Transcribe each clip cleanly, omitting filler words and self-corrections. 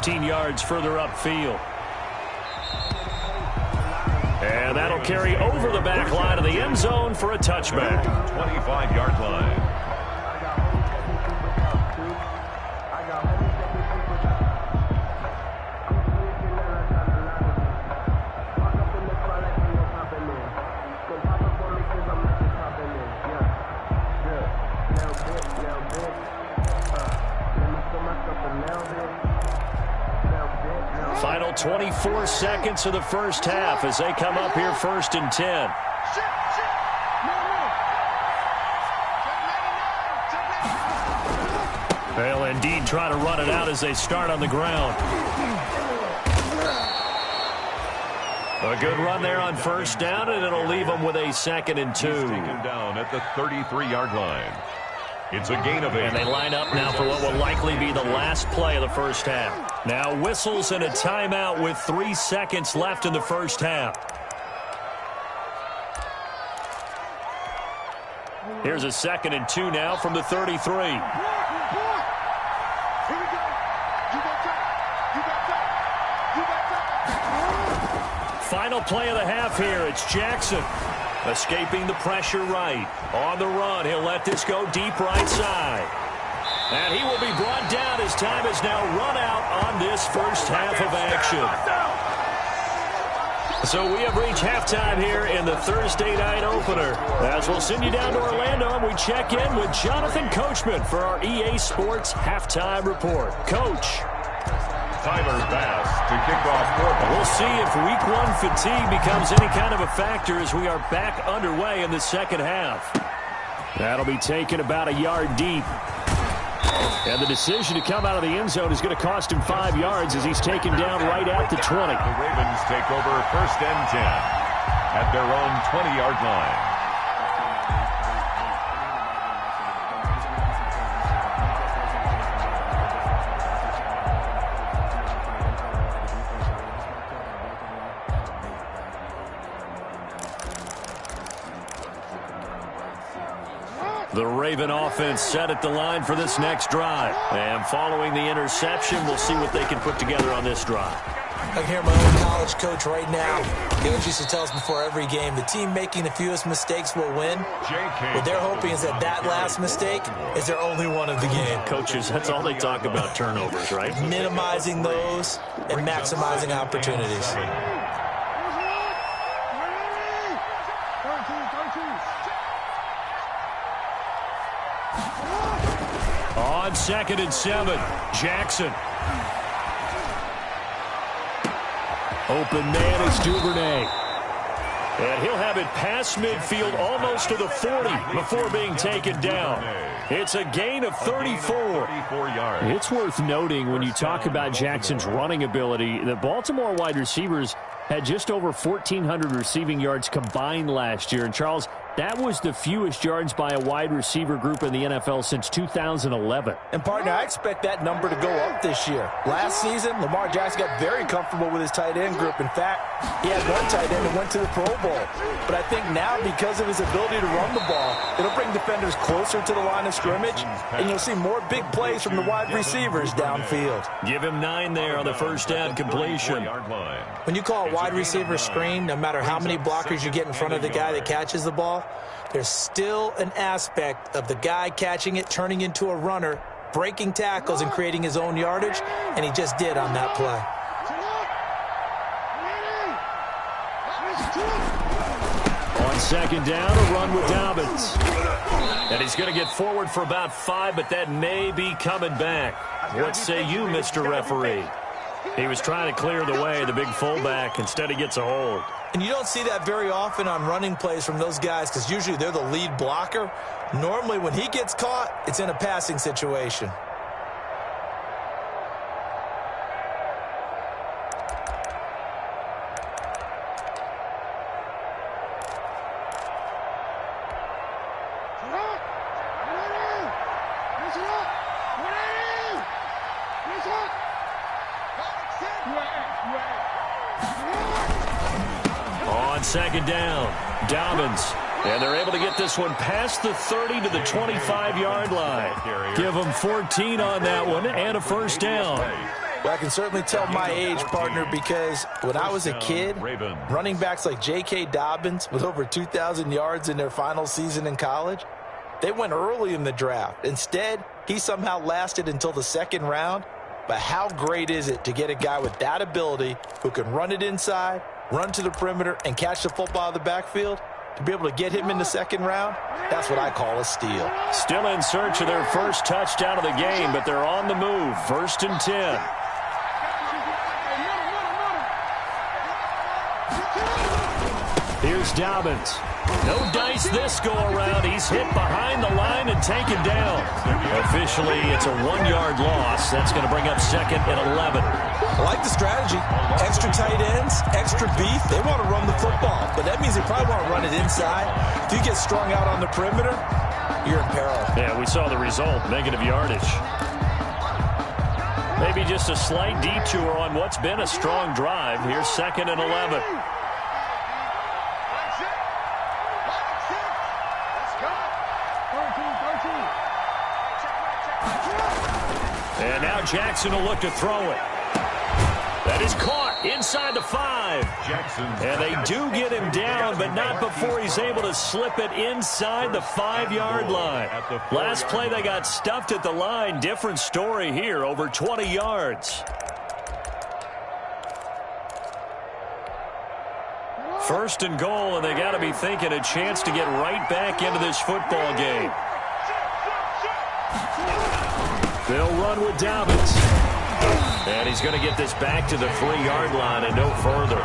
15 yards further upfield. And that'll carry over the back line of the end zone for a touchback. 25-yard line. Final 24 seconds of the first half as they come up here 1st and 10. They'll indeed try to run it out as they start on the ground. A good run there on 1st down, and it'll leave them with a 2nd and 2. He's taken down at the 33-yard line. It's a gain of 8. And they line up now for what will likely be the last play of the first half. Now whistles and a timeout with 3 seconds left in the first half. Here's a 2nd and 2 now from the 33. Final play of the half here. It's Jackson. Escaping the pressure right. On the run, he'll let this go deep right side. And he will be brought down as time is now run out on this first half of action. So we have reached halftime here in the Thursday night opener. As we'll send you down to Orlando and we check in with Jonathan Coachman for our EA Sports Halftime Report. Coach. Tyler Bass to kick off quarter. We'll see if week 1 fatigue becomes any kind of a factor as we are back underway in the second half. That'll be taken about a yard deep. And the decision to come out of the end zone is going to cost him 5 yards as he's taken down right at the 20. The Ravens take over 1st and 10 at their own 20-yard line. The Raven offense set at the line for this next drive. And following the interception, we'll see what they can put together on this drive. I can hear my own college coach right now. He always used to tell us before every game, the team making the fewest mistakes will win. What they're hoping is that that last mistake is their only one of the game. Coaches, that's all they talk about, turnovers, right? Minimizing those and maximizing opportunities. On 2nd and 7, Jackson. Open man is Duvernay. And he'll have it past midfield almost to the 40 before being taken down. It's a gain of 34. It's worth noting when you talk about Jackson's running ability, the Baltimore wide receivers had just over 1,400 receiving yards combined last year. And Charles, that was the fewest yards by a wide receiver group in the NFL since 2011. And, partner, I expect that number to go up this year. Last season, Lamar Jackson got very comfortable with his tight end group. In fact, he had one tight end that went to the Pro Bowl. But I think now, because of his ability to run the ball, it'll bring defenders closer to the line of scrimmage, and you'll see more big plays from the wide receivers downfield. Give him 9 there on the first down completion. When you call a wide receiver screen, no matter how many blockers you get in front of the guy that catches the ball, there's still an aspect of the guy catching it, turning into a runner, breaking tackles and creating his own yardage, and he just did on that play. On 2nd down, a run with Dobbins. And he's going to get forward for about 5, but that may be coming back. What say you, Mr. Referee? He was trying to clear the way, the big fullback. Instead, he gets a hold. And you don't see that very often on running plays from those guys because usually they're the lead blocker. Normally, when he gets caught, it's in a passing situation. On 2nd down, Dobbins. And they're able to get this one past the 30 to the 25-yard line. Give them 14 on that one and a first down. Well, I can certainly tell my age, partner, because when I was a kid, running backs like J.K. Dobbins with over 2,000 yards in their final season in college, they went early in the draft. Instead, he somehow lasted until the second round. But how great is it to get a guy with that ability who can run it inside, run to the perimeter, and catch the football out of the backfield? To be able to get him in the second round, that's what I call a steal. Still in search of their first touchdown of the game, but they're on the move. 1st and 10. Here's Dobbins. No dice this go-around. He's hit behind the line and taken down. Officially, it's a 1-yard loss. That's going to bring up 2nd and 11. I like the strategy. Extra tight ends, extra beef. They want to run the football, but that means they probably want to run it inside. If you get strung out on the perimeter, you're in peril. Yeah, we saw the result, negative yardage. Maybe just a slight detour on what's been a strong drive. Here's 2nd and 11. And now Jackson will look to throw it. That is caught inside the 5. And they do get him down, but not before he's able to slip it inside the 5-yard line. Last play, they got stuffed at the line. Different story here, over 20 yards. 1st and goal, and they got to be thinking a chance to get right back into this football game. They'll run with Dobbins. And he's going to get this back to the 3-yard line and no further.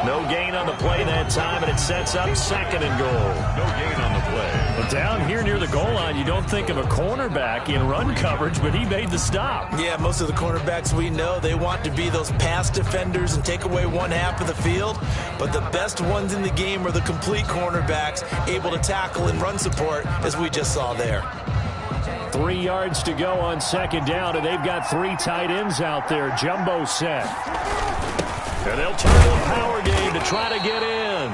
No gain on the play that time, and it sets up 2nd and goal. No gain on the play. Well, down here near the goal line, you don't think of a cornerback in run coverage, but he made the stop. Yeah, most of the cornerbacks we know, they want to be those pass defenders and take away one half of the field. But the best ones in the game are the complete cornerbacks, able to tackle and run support, as we just saw there. 3 yards to go on 2nd down, and they've got 3 tight ends out there. Jumbo set. And they'll turn to a power game to try to get in.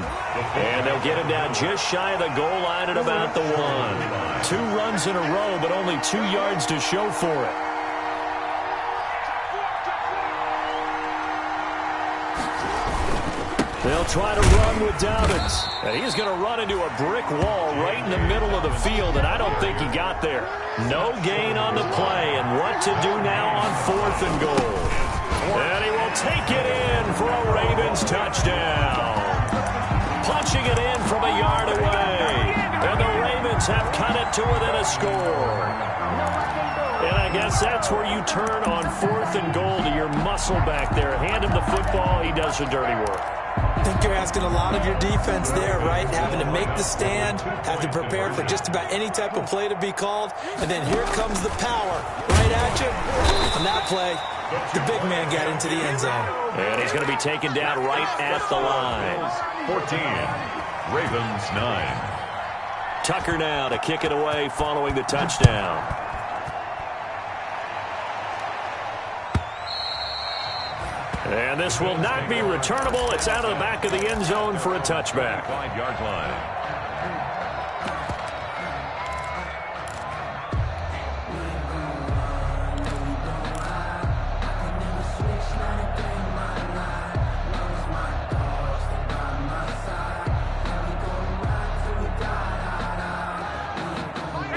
And they'll get him down just shy of the goal line at about the 1. 2 runs in a row, but only 2 yards to show for it. They'll try to run with Dobbins. And he's going to run into a brick wall right in the middle of the field, and I don't think he got there. No gain on the play, and what to do now on 4th and goal. And he will take it in for a Ravens touchdown. Punching it in from a yard away. And the Ravens have cut it to within a score. And I guess that's where you turn on 4th and goal to your muscle back there. Hand him the football. He does the dirty work. I think you're asking a lot of your defense there, right? Having to make the stand, have to prepare for just about any type of play to be called, and then here comes the power right at you. On that play, the big man got into the end zone. And he's going to be taken down right at the line. 14, Ravens 9. Tucker now to kick it away following the touchdown. And this will not be returnable. It's out of the back of the end zone for a touchback. 5-yard line.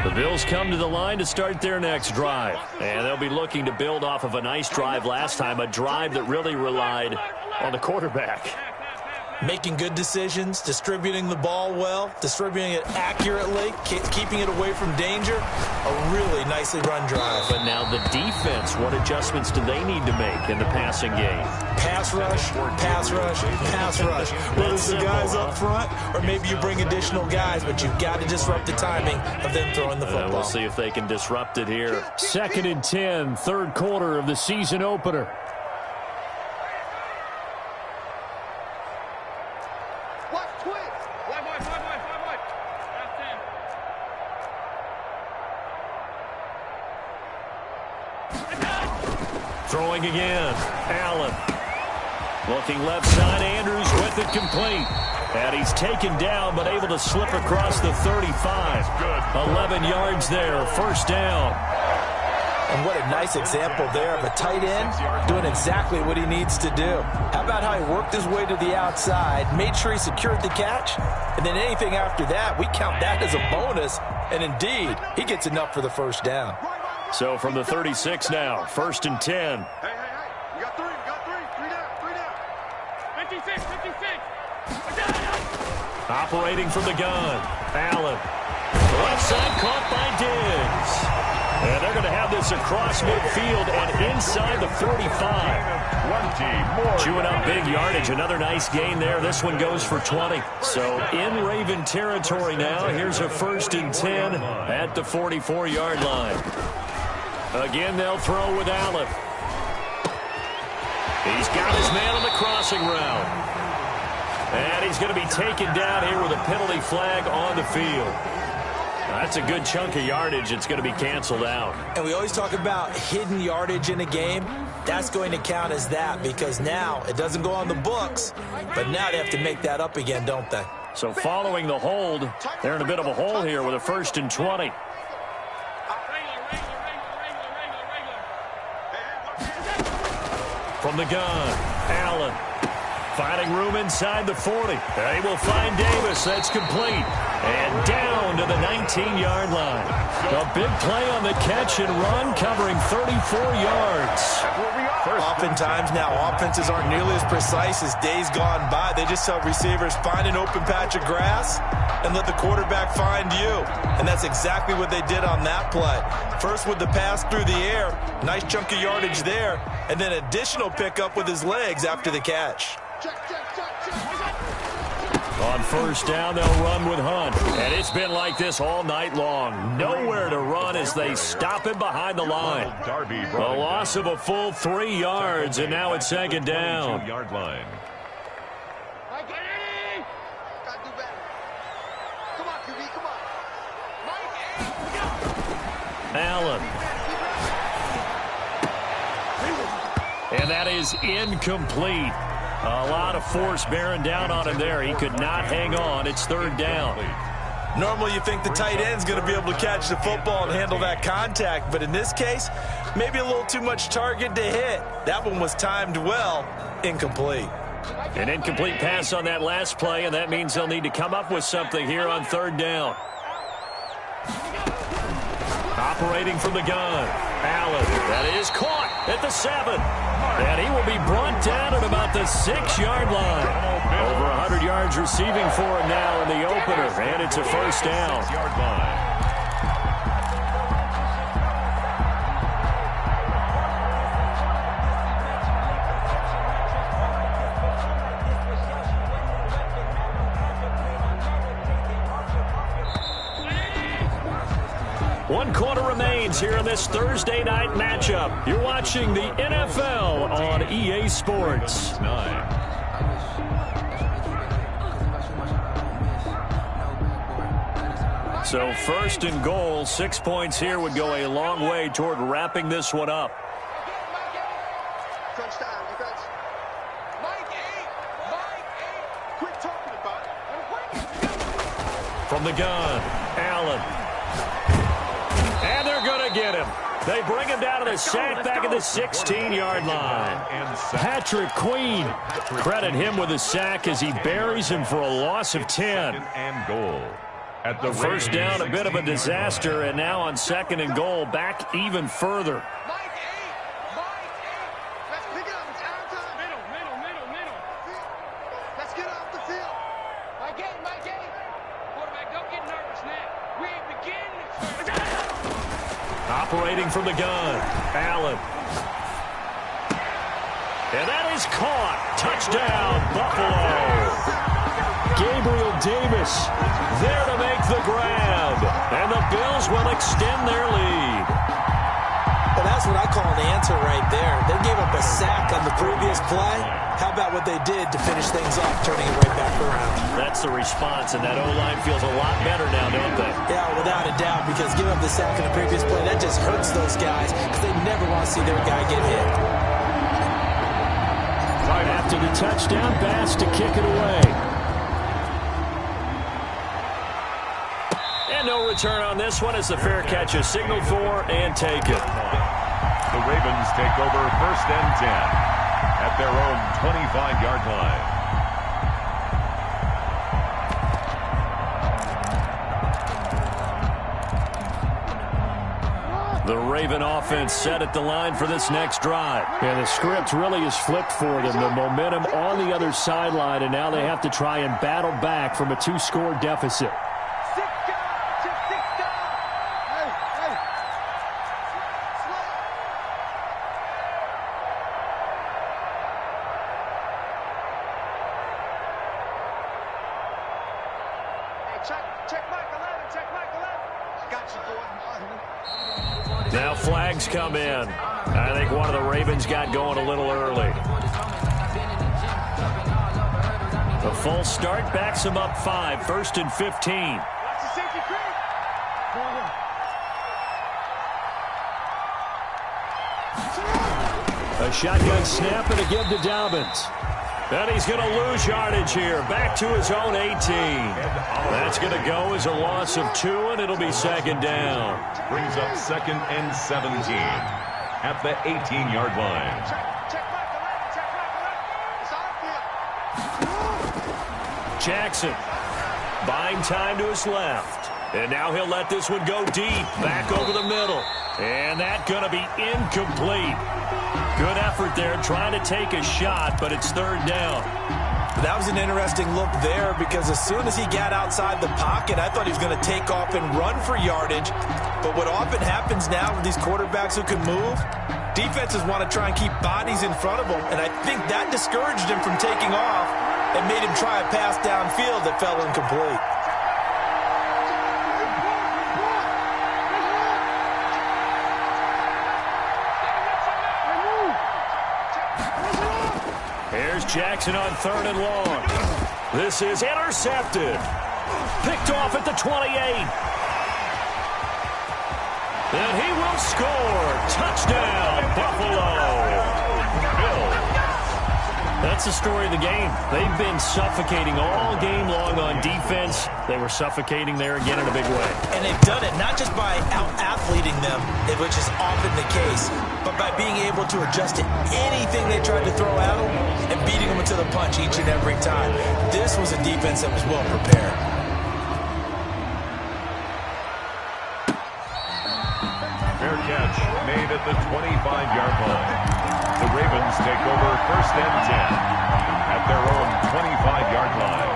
The Bills come to the line to start their next drive. And they'll be looking to build off of a nice drive last time, a drive that really relied on the quarterback. Making good decisions, distributing the ball well, distributing it accurately, keeping it away from danger. A really nicely run drive. But now the defense, what adjustments do they need to make in the passing game? Pass rush, pass rush, pass rush. Whether it's the guys up front or maybe you bring additional guys, but you've got to disrupt the timing of them throwing the football. We'll see if they can disrupt it here. 2nd and 10, 3rd quarter of the season opener. Throwing again. Allen. Looking left side. Andrews with it complete. And he's taken down but able to slip across the 35. 11 yards there. 1st down. And what a nice example there of a tight end doing exactly what he needs to do. How about how he worked his way to the outside, made sure he secured the catch, and then anything after that, we count that as a bonus. And indeed, he gets enough for the first down. So from the 36 now, 1st and 10. Hey. We got three down. 56. Operating from the gun, Allen. Left side caught by Diggs. And they're going to have this across midfield and inside the 45. 20 more. Chewing up big yardage. Another nice gain there. This one goes for 20. So in Raven territory now. Here's a 1st and 10 at the 44-yard line. Again, they'll throw with Allen. He's got his man on the crossing route. And he's going to be taken down here with a penalty flag on the field. That's a good chunk of yardage. It's going to be canceled out. And we always talk about hidden yardage in a game. That's going to count as that because now it doesn't go on the books, but now they have to make that up again, don't they? So following the hold, they're in a bit of a hole here with a 1st and 20. From the gun, Allen. Finding room inside the 40. They will find Davis. That's complete. And down to the 19-yard line. A big play on the catch and run, covering 34 yards. Oftentimes now, offenses aren't nearly as precise as days gone by. They just tell receivers, find an open patch of grass and let the quarterback find you. And that's exactly what they did on that play. First with the pass through the air, nice chunk of yardage there, and then additional pickup with his legs after the catch. On 1st down, they'll run with Hunt. And it's been like this all night long. Nowhere to run as they stop him behind the line. A loss of a full 3 yards, and now it's 2nd down. 22-yard line. Allen. And that is incomplete. A lot of force bearing down on him there. He could not hang on. It's 3rd down. Normally you think the tight end's going to be able to catch the football and handle that contact, but in this case, maybe a little too much target to hit. That one was timed well. Incomplete. An incomplete pass on that last play, and that means they'll need to come up with something here on 3rd down. Operating from the gun, Allen. That is caught at the 7. And he will be brought down at about the 6-yard line. Over 100 yards receiving for him now in the opener. And it's a 1st down. 6-yard line. One quarter remains here in this Thursday night matchup. You're watching the NFL on EA Sports. 9. So 1st and goal, 6 points here would go a long way toward wrapping this one up. From the gun, Allen. And they're going to get him. They bring him down to the sack back at the 16-yard line. Patrick Queen. Credit him with a sack as he buries him for a loss of 10. And goal. At the 1st down, a bit of a disaster, and now on 2nd and goal, back even further. Operating from the gun, Allen. And that is caught. Touchdown, Buffalo. Gabriel Davis there to make the grab. And the Bills will extend their lead. Well, that's what I call an answer right there. They gave up a sack on the previous play. How about what they did to finish things off, turning it right back around? That's the response, and that O-line feels a lot better now, don't they? Yeah, without a doubt, because giving up the sack on the previous play, that just hurts those guys because they never want to see their guy get hit. After the touchdown, Bass to kick it away. And no return on this one as the fair catch is signaled for and taken. The Ravens take over 1st and 10 at their own 25-yard line. The Raven offense set at the line for this next drive. And the script really is flipped for them. The momentum on the other sideline, and now they have to try and battle back from a 2-score deficit. Now flags come in. I think one of the Ravens got going a little early. The false start backs them up 5, 1st and 15. A shotgun snap and a give to Dobbins. And he's going to lose yardage here. Back to his own 18. That's going to go as a loss of 2, and it'll be 2nd down. Brings up 2nd and 17 at the 18-yard line. Jackson buying time to his left. And now he'll let this one go deep. Back over the middle. And that's going to be incomplete. Good effort there trying to take a shot, but it's 3rd down. That was an interesting look there because as soon as he got outside the pocket, I thought he was going to take off and run for yardage. But what often happens now with these quarterbacks who can move, defenses want to try and keep bodies in front of them, and I think that discouraged him from taking off and made him try a pass downfield that fell incomplete. Here's Jackson on 3rd and long. This is intercepted. Picked off at the 28. And he will score. Touchdown, Buffalo. That's the story of the game. They've been suffocating all game long on defense. They were suffocating there again in a big way. And they've done it not just by out-athleting them, which is often the case, but by being able to adjust to anything they tried to throw at them and beating them to the punch each and every time. This was a defense that was well prepared. Fair catch made at the 25-yard line. The Ravens take over 1st and 10 at their own 25-yard line.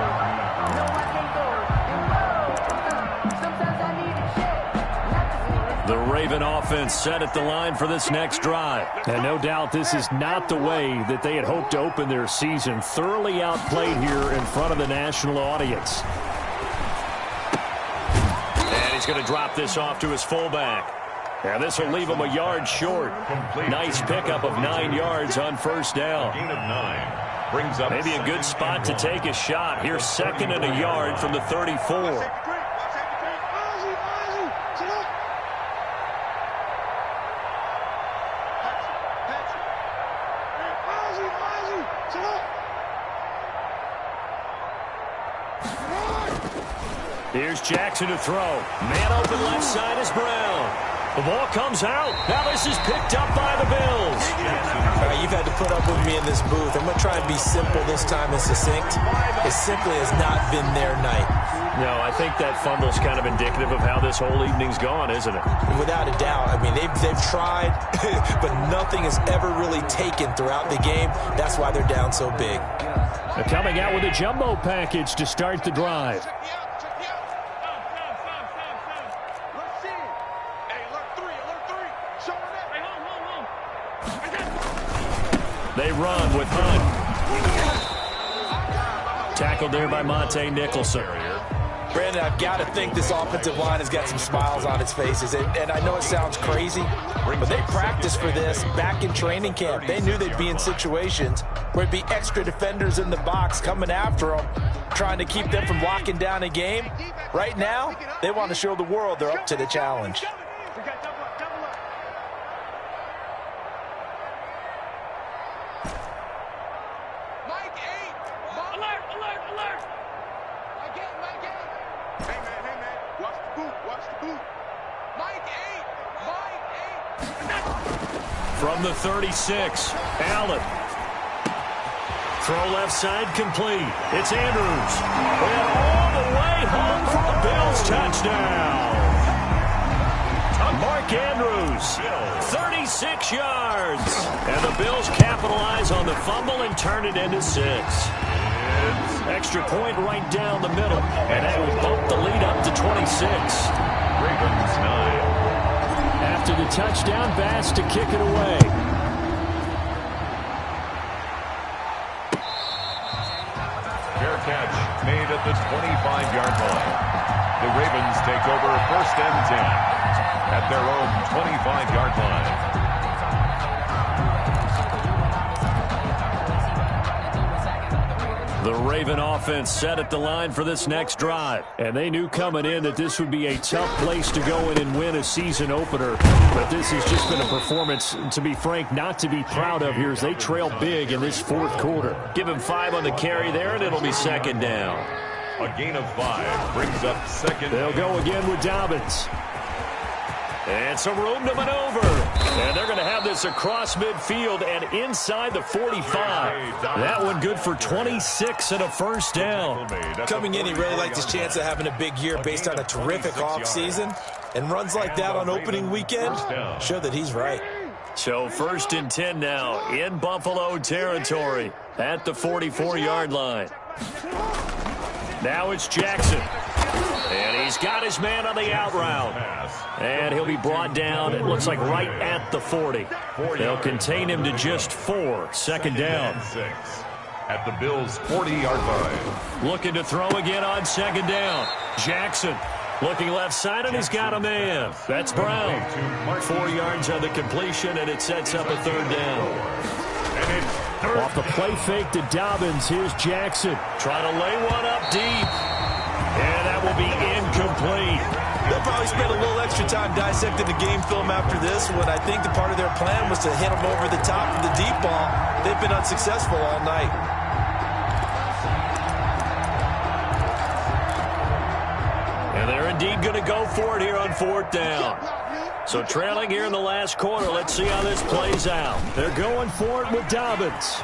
The Raven offense set at the line for this next drive. And no doubt this is not the way that they had hoped to open their season. Thoroughly outplayed here in front of the national audience. And he's going to drop this off to his fullback. And this will leave him a yard short. Nice pickup of 9 yards on 1st down. Gain of 9 brings up maybe a good spot to take a shot. Here's 2nd and a yard from the 34. Here's Jackson to throw. Man open left side is Brown. The ball comes out. Now this is picked up by the Bills. You've had to put up with me in this booth. I'm going to try and be simple this time and succinct. It simply has not been their night. No, I think that fumble's kind of indicative of how this whole evening's gone, isn't it? Without a doubt. I mean, they've tried, but nothing has ever really taken throughout the game. That's why they're down so big. They're coming out with a jumbo package to start the drive. They run with Hunt. Tackled there by Monte Nicholson. Brandon, I've got to think this offensive line has got some smiles on its faces. And I know it sounds crazy, but they practiced for this back in training camp. They knew they'd be in situations where it'd be extra defenders in the box coming after them, trying to keep them from locking down a game. Right now, they want to show the world they're up to the challenge. From the 36, Allen. Throw left side complete. It's Andrews. And all the way home for a Bills touchdown. Mark Andrews, 36 yards. And the Bills capitalize on the fumble and turn it into 6. Extra point right down the middle. And that will bump the lead up to 26. Ravens 9. After the touchdown, Bass to kick it away. Fair catch made at the 25-yard line. The Ravens take over 1st and 10 at their own 25-yard line. The Raven offense set at the line for this next drive. And they knew coming in that this would be a tough place to go in and win a season opener. But this has just been a performance, to be frank, not to be proud of here as they trail big in this 4th quarter. Give him 5 on the carry there, and it'll be 2nd down. A gain of 5 brings up 2nd. They'll go again with Dobbins. And some room to maneuver. And they're going to have this across midfield and inside the 45. That one good for 26 and a 1st down. Coming in, he really liked his chance of having a big year based on a terrific offseason. And runs like that on opening weekend show that he's right. So 1st and 10 now in Buffalo territory at the 44-yard line. Now it's Jackson. And he's got his man on the out route. And he'll be brought down, it looks like, right at the 40. They'll contain him to just 4. 2nd down. At the Bills' 40-yard line. Looking to throw again on 2nd down. Jackson looking left side, and he's got a man. That's Brown. 4 yards on the completion, and it sets up a 3rd down. Off the play fake to Dobbins, here's Jackson. Trying to lay one up deep. And that will be incomplete. They'll probably spend a little extra time dissecting the game film after this one. I think the part of their plan was to hit them over the top of the deep ball. They've been unsuccessful all night. And they're indeed going to go for it here on 4th down. So trailing here in the last quarter, let's see how this plays out. They're going for it with Dobbins.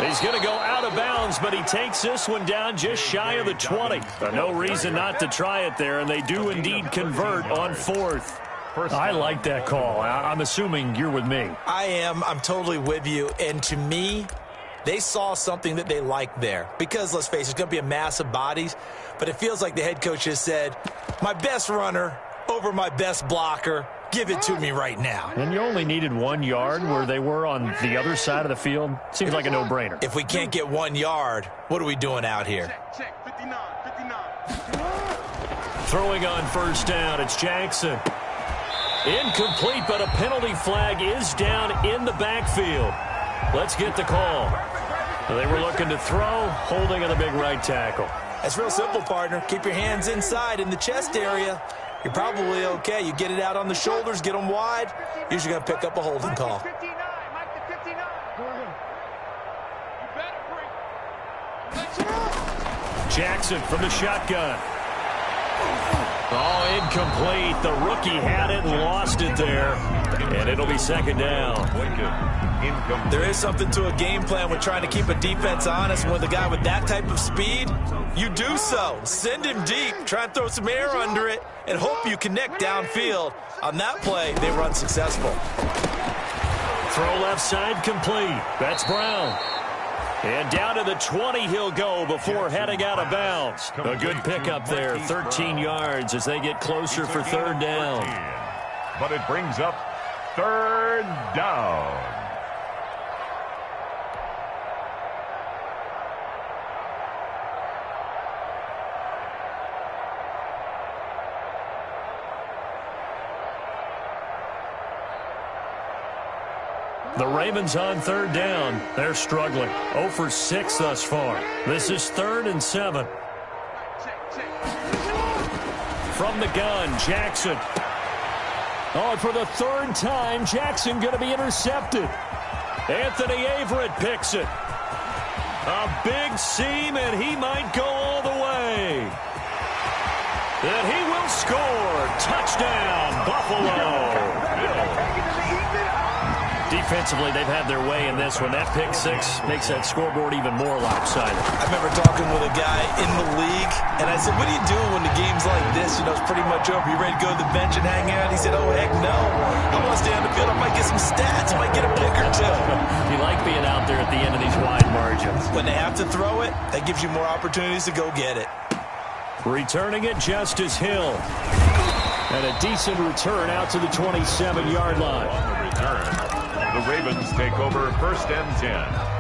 He's going to go out of bounds, but he takes this one down just shy of the 20. No reason not to try it there, and they do indeed convert on 4th. I like that call. I'm assuming you're with me. I am. I'm totally with you. And to me, they saw something that they liked there. Because, let's face it, it's going to be a mass of bodies. But it feels like the head coach has said, my best runner over my best blocker. Give it to me right now. And you only needed 1 yard where they were on the other side of the field. Seems like a no-brainer. If we can't get 1 yard, what are we doing out here? Check, 59. Throwing on 1st down, it's Jackson. Incomplete, but a penalty flag is down in the backfield. Let's get the call. They were looking to throw, holding on the big right tackle. That's real simple, partner. Keep your hands inside in the chest area. You're probably okay. You get it out on the shoulders, get them wide. Usually going to pick up a holding call. Jackson from the shotgun. Oh, incomplete. The rookie had it and lost it there. And it'll be 2nd down. There is something to a game plan with trying to keep a defense honest. With a guy with that type of speed, you do so. Send him deep. Try and throw some air under it and hope you connect downfield. On that play, they were unsuccessful. Throw left side complete. That's Brown. And down to the 20 he'll go before heading out of bounds. A good pickup there, 13 yards as they get closer for 3rd down. But it brings up 3rd down. The Ravens on 3rd down. They're struggling. 0 for 6 thus far. This is 3rd and 7. From the gun, Jackson. Oh, and for the 3rd time, Jackson going to be intercepted. Anthony Averett picks it. A big seam, and he might go all the way. And he will score. Touchdown, Buffalo. Offensively, they've had their way in this one. That pick six makes that scoreboard even more lopsided. I remember talking with a guy in the league, and I said, what do you do when the game's like this? You know, it's pretty much over. You ready to go to the bench and hang out? He said, oh, heck no. I want to stay on the field. I might get some stats. I might get a pick or two. You like being out there at the end of these wide margins. When they have to throw it, that gives you more opportunities to go get it. Returning it, Justice Hill. And a decent return out to the 27-yard line. On the return, the Ravens take over 1st and 10.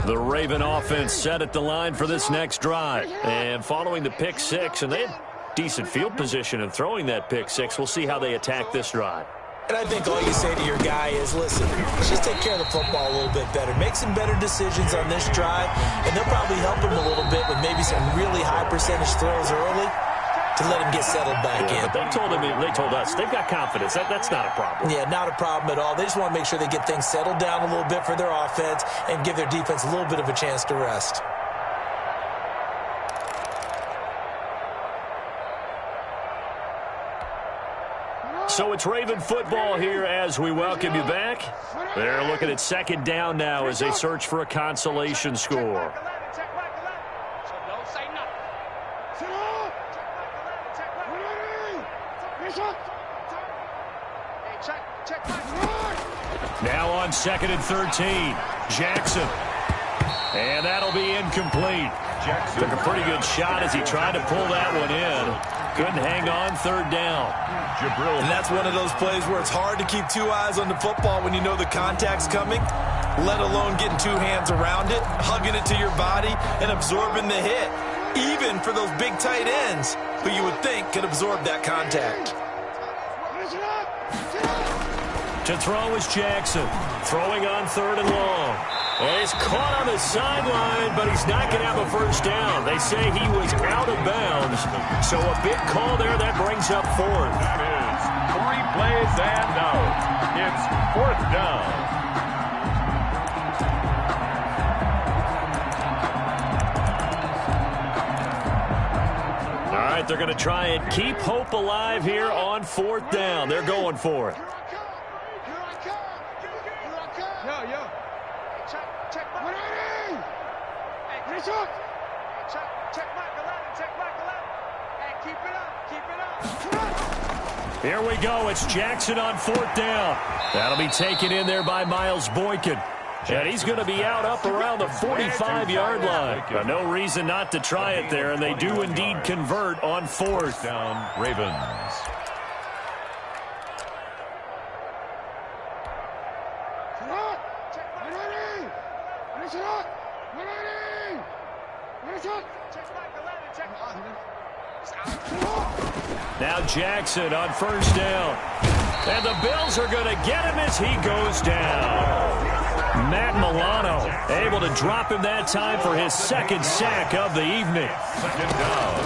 The Raven offense set at the line for this next drive. And following the pick six, and they had decent field position in throwing that pick six. We'll see how they attack this drive. And I think all you say to your guy is, listen, let's just take care of the football a little bit better. Make some better decisions on this drive, and they'll probably help him a little bit with maybe some really high percentage throws early to let him get settled back in. But they told us they've got confidence. That's not a problem. Yeah, not a problem at all. They just want to make sure they get things settled down a little bit for their offense and give their defense a little bit of a chance to rest. So it's Raven football here as we welcome you back. They're looking at 2nd down now as they search for a consolation score. Now on 2nd and 13, Jackson. And that'll be incomplete. Jackson took a pretty good shot as he tried to pull that one in. Couldn't hang on 3rd down. And that's one of those plays where it's hard to keep 2 eyes on the football when you know the contact's coming, let alone getting 2 hands around it, hugging it to your body, and absorbing the hit, even for those big tight ends who you would think could absorb that contact. To throw is Jackson, throwing on 3rd and long. And he's caught on the sideline, but he's not going to have a 1st down. They say he was out of bounds. So a big call there that brings up 4th. That is 3 plays and out. It's 4th down. All right, they're going to try and keep hope alive here on 4th down. They're going for it. Here we go. It's Jackson on 4th down. That'll be taken in there by Miles Boykin. And he's going to be out up around the 45-yard line. No reason not to try it there, and they do indeed convert on 4th down. Ravens. Now Jackson on 1st down. And the Bills are going to get him as he goes down. Matt Milano able to drop him that time for his 2nd sack of the evening. 2nd down.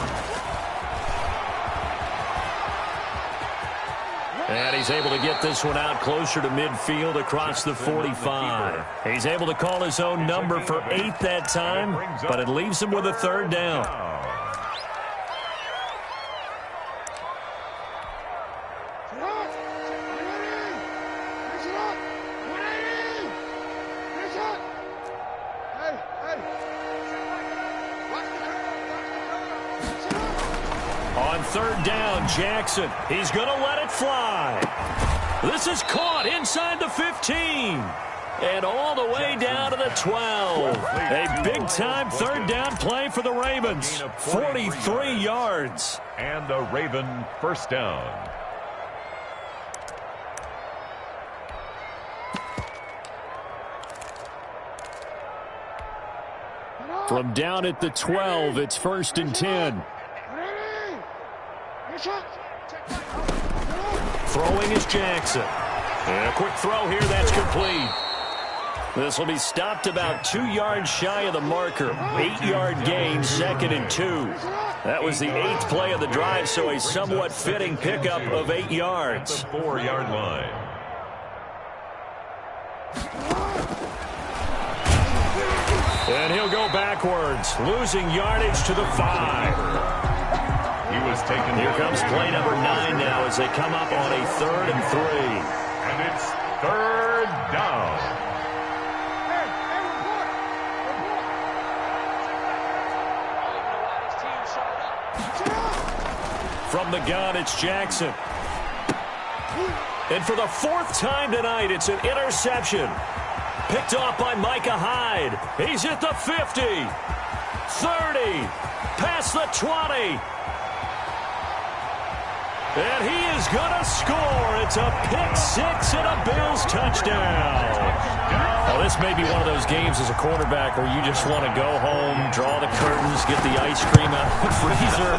And he's able to get this one out closer to midfield across the 45. He's able to call his own number for 8 that time, but it leaves him with a 3rd down. On 3rd down, Jackson. He's going to let it fly. This is caught inside the 15. And all the way down to the 12. A big-time 3rd down play for the Ravens. 43 yards. And a Raven 1st down. From down at the 12, it's 1st and 10. Throwing is Jackson. And a quick throw here, that's complete. This will be stopped about 2 yards shy of the marker. 8-yard gain, 2nd and 2. That was the 8th play of the drive, so a somewhat fitting pickup of 8 yards. At the 4-yard line. And he'll go backwards, losing yardage to the 5. He was taken. Here comes play number 9 now as they come up on a 3rd and 3. And it's 3rd down. From the gun, it's Jackson. And for the 4th time tonight, it's an interception. Picked off by Micah Hyde. He's at the 50, 30, past the 20. And he is going to score. It's a pick 6 and a Bills touchdown. Now, this may be one of those games as a quarterback where you just want to go home, draw the curtains, get the ice cream out of the freezer,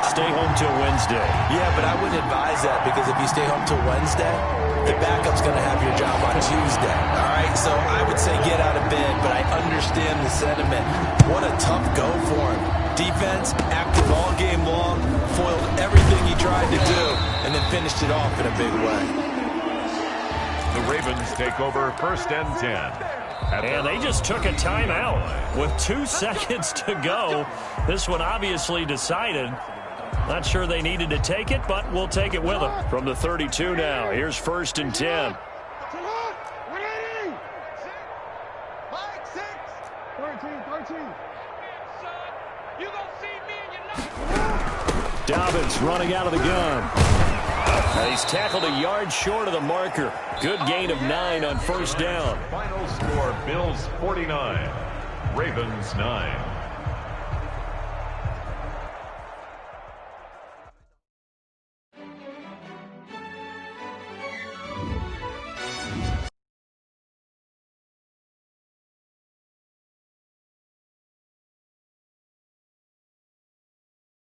stay home till Wednesday. Yeah, but I wouldn't advise that because if you stay home till Wednesday, the backup's going to have your job on Tuesday. All right, so I would say get out of bed, but I understand the sentiment. What a tough go for him. Defense, active all game long, foiled everything he tried to do, and then finished it off in a big way. The Ravens take over 1st and 10. And they just took a timeout with 2 seconds to go. This one obviously decided. Not sure they needed to take it, but we'll take it with them. From the 32 now, here's 1st and 10. Dobbins running out of the gun. He's tackled a yard short of the marker. Good gain of 9 on 1st down. Final score, Bills 49, Ravens 9.